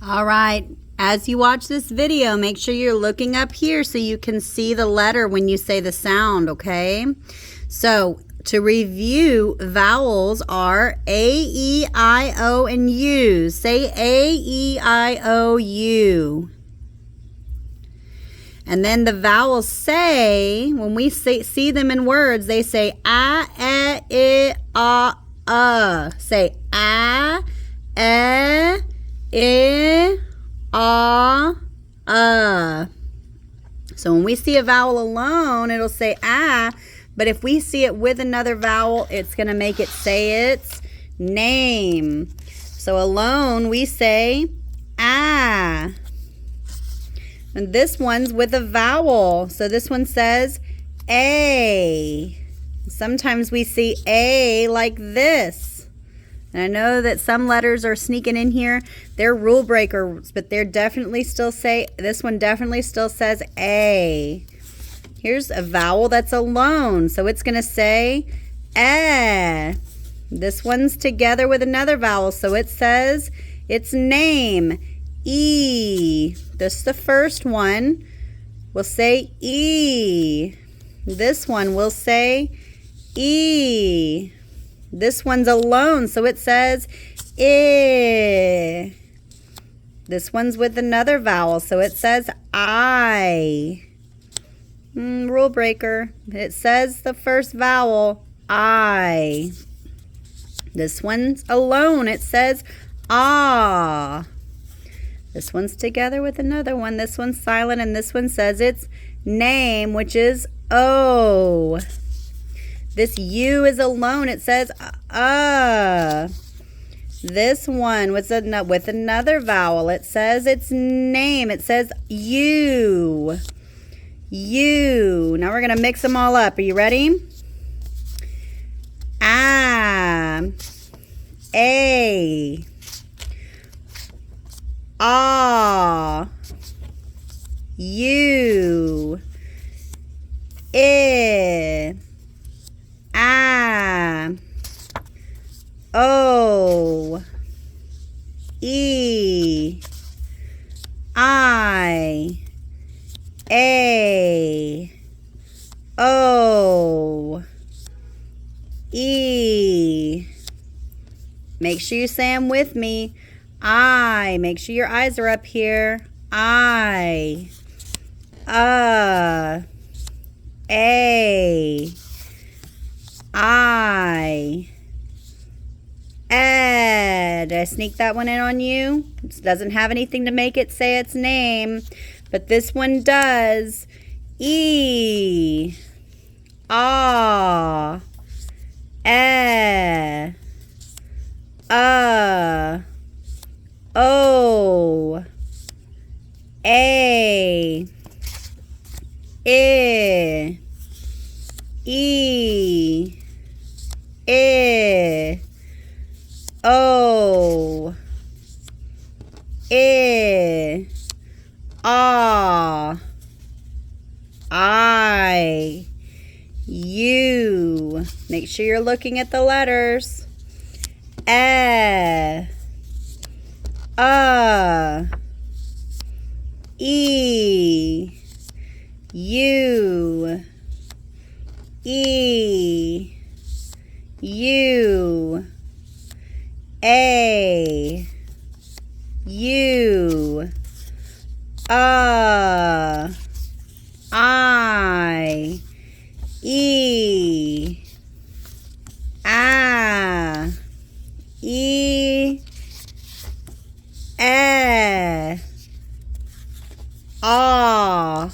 All right. As you watch this video, make sure you're looking up here so you can see the letter when you say the sound, okay? So, to review, vowels are A, E, I, O, and U. Say A, E, I, O, U. And then the vowels say, when we see them in words, they say A, E, I, O, Say A, E, I, O. So when we see a vowel alone, it'll say A, but if we see it with another vowel, it's going to make it say its name. So alone, we say A. And this one's with a vowel. So this one says A. Sometimes we see A like this. And I know that some letters are sneaking in here. They're rule breakers, but they're definitely still say, this one definitely still says A. Here's a vowel that's alone. So it's going to say Eh. This one's together with another vowel. So it says its name, E. This is the first one. We'll say E. This one will say E. This one's alone, so it says I. This one's with another vowel, so it says I. Rule breaker. It says the first vowel, I. This one's alone. It says Ah. This one's together with another one. This one's silent, and this one says its name, which is O. This U is alone. It says This one with another vowel. It says its name. It says U. U. Now we're going to mix them all up. Are you ready? A. A. Ah. U. I. A. O. E. I. A. O. E. Make sure you say them with me. I. Make sure your eyes are up here. I. A. I. Did I sneak that one in on you? It doesn't have anything to make it say its name, but this one does. E. Ah. O. A. I. E. I. O. I. Ah. I. U. Make sure you're looking at the letters. E. E. U. E. U. A. U. I. E. A. E. Ah.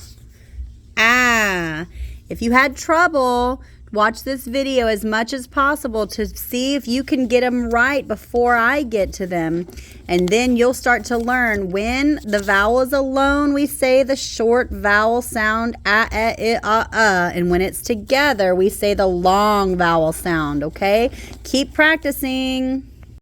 If you had trouble, watch this video as much as possible to see if you can get them right before I get to them. And then you'll start to learn when the vowel is alone, we say the short vowel sound and when it's together, we say the long vowel sound, okay? Keep practicing.